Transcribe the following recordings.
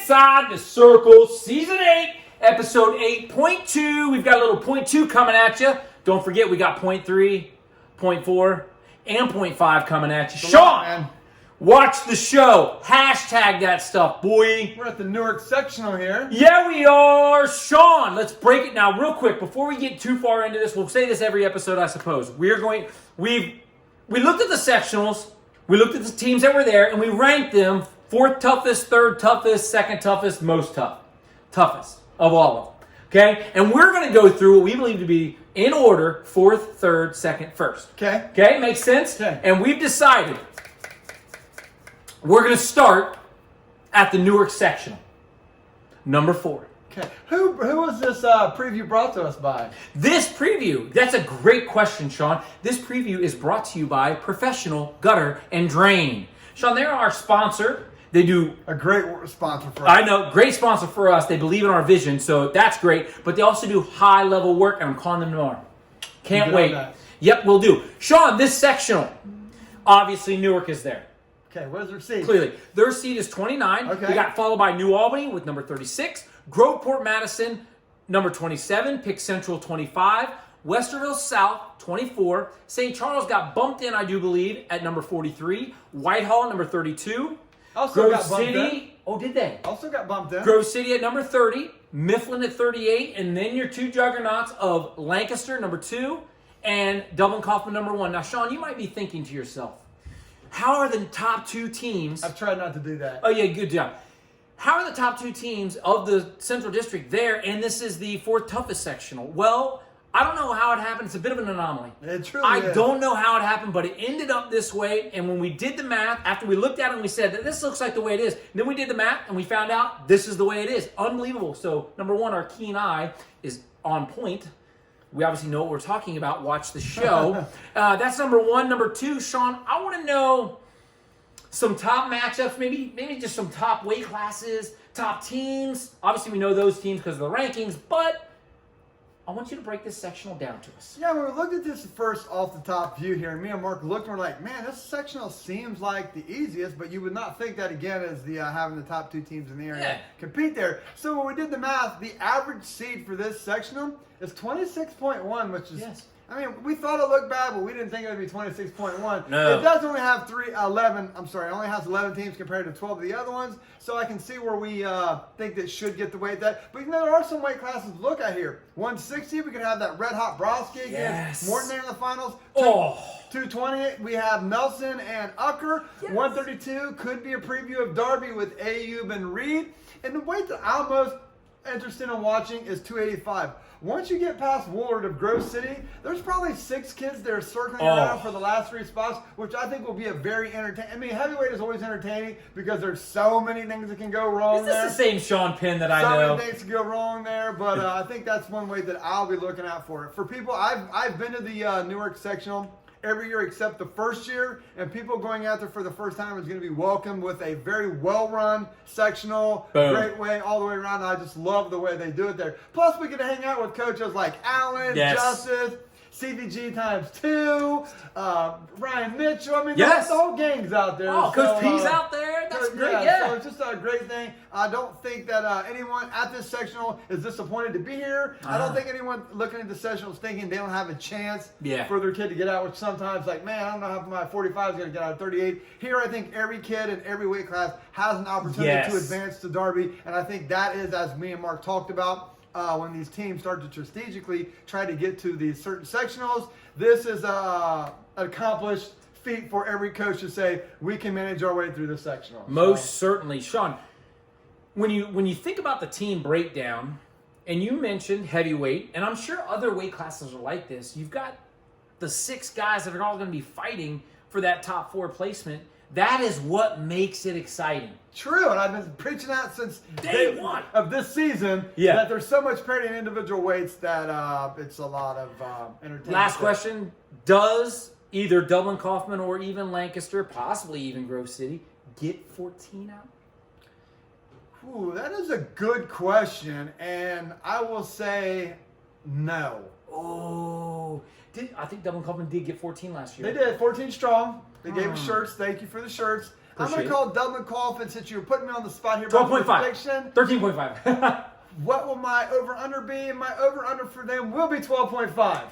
Inside the Circle, Season 8, Episode 8.2. We've got a little point 2 coming at you. Don't forget, we got point 3, point 4, and point 5 coming at you. Sean, watch the show. Hashtag that stuff, boy. We're at the Newark sectional here. Yeah, we are. Sean, let's break it now real quick. Before we get too far into this, we'll say this every episode, I suppose. We looked at the sectionals, we looked at the teams that were there, and we ranked them 4th toughest, 3rd toughest, 2nd toughest, most toughest of all of them. Okay? And we're going to go through what we believe to be in order, 4th, 3rd, 2nd, 1st. Okay. Okay? Makes sense? Okay. And we've decided we're going to start at the Newark sectional. Number 4. Okay. Who was this preview brought to us by? This preview, that's a great question, Sean. This preview is brought to you by Professional Gutter and Drain. Sean, they're our sponsor. They do a great sponsor for us. I know, great sponsor for us. They believe in our vision, so that's great. But they also do high-level work, and I'm calling them tomorrow. Can't wait. Yep, we'll do. Sean, this sectional, obviously Newark is there. Okay, what is their seed? Clearly. Their seed is 29. Okay. We got followed by New Albany with number 36. Groveport Madison, number 27. Pick Central, 25. Westerville South, 24. St. Charles got bumped in, I do believe, at number 43. Whitehall, number 32. Grove City. Oh, did they? Also got bumped in. Grove City at number 30. Mifflin at 38. And then your two juggernauts of Lancaster, number 2. And Dublin Kaufman, number 1. Now, Sean, you might be thinking to yourself, how are the top 2 teams? I've tried not to do that. Oh, yeah, good job. How are the top 2 teams of the Central District there, and this is the 4th toughest sectional? Well, I don't know how it happened. It's a bit of an anomaly. It truly is. I don't know how it happened, but it ended up this way. And when we did the math, after we looked at it and we said that this looks like the way it is, then we did the math and we found out this is the way it is. Unbelievable. So, number 1, our keen eye is on point. We obviously know what we're talking about. Watch the show. That's number 1. Number 2, Sean, I want to know some top matchups, maybe just some top weight classes, top teams. Obviously, we know those teams because of the rankings, but I want you to break this sectional down to us. Yeah, when we looked at this first off the top view here, and me and Mark looked and we're like, man, this sectional seems like the easiest, but you would not think that again as the having the top 2 teams in the area compete there. So when we did the math, the average seed for this sectional is 26.1, which is, I mean, we thought it looked bad, but we didn't think it would be 26.1. No. It does only have it only has 11 teams compared to 12 of the other ones, so I can see where we think that should get the weight that. But you know, there are some weight classes to look at here. 160, we could have that Red Hot Broski against Morton there in the finals. 220, we have Nelson and Ucker. 132 could be a preview of Darby with Ayub and Reed. And the weight that I'm most interested in watching is 285. Once you get past Woolard of Grove City, there's probably 6 kids that are circling around for the last 3 spots, which I think will be a very entertaining. I mean, heavyweight is always entertaining because there's so many things that can go wrong there. Is this the same Sean Penn that I know? So many things can go wrong there, but I think that's one way that I'll be looking out for it. For people, I've been to the Newark sectional every year except the first year, and people going out there for the first time is going to be welcomed with a very well-run sectional, great way all the way around. And I just love the way they do it there. Plus, we get to hang out with coaches like Allen, Justice, CVG times 2, Ryan Mitchell. I mean, the whole gang's out there. Oh, so, Coach P's out there. That's great. So it's just a great thing. I don't think that anyone at this sectional is disappointed to be here. I don't think anyone looking at the sectional is thinking they don't have a chance for their kid to get out, which sometimes like, man, I don't know how my 45 is going to get out of 38. Here, I think every kid in every weight class has an opportunity to advance to Derby, and I think that is, as me and Mark talked about, when these teams start to strategically try to get to these certain sectionals, this is an accomplished feat for every coach to say, we can manage our way through this sectional. Most certainly. Sean, when you think about the team breakdown, and you mentioned heavyweight, and I'm sure other weight classes are like this, you've got the 6 guys that are all going to be fighting for that top 4 placement. That is what makes it exciting. True, and I've been preaching that since day 1 of this season that there's so much parity in individual weights that it's a lot of entertainment. Last question, does either Dublin Kaufman or even Lancaster, possibly even Grove City, get 14 out? Ooh, that is a good question, and I will say no. Oh, I think Dublin Kaufman did get 14 last year. They did, 14 strong. They gave us shirts. Thank you for the shirts. I'm going Appreciate to call Dublin Coffin since you're putting me on the spot here. by 12.5. prediction. 13.5. What will my over-under be? And my over-under for them will be 12.5.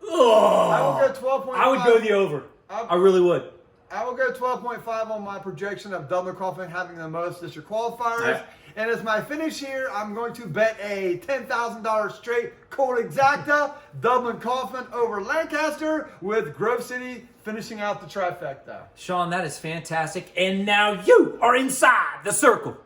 Oh, I will go 12.5. I would go the over. I really would. I will go 12.5 on my projection of Dublin Coffin having the most district qualifiers. Right. And as my finish here, I'm going to bet a $10,000 straight cold exacta Dublin Coffin over Lancaster with Grove City finishing out the trifecta. Sean, that is fantastic. And now you are inside the circle.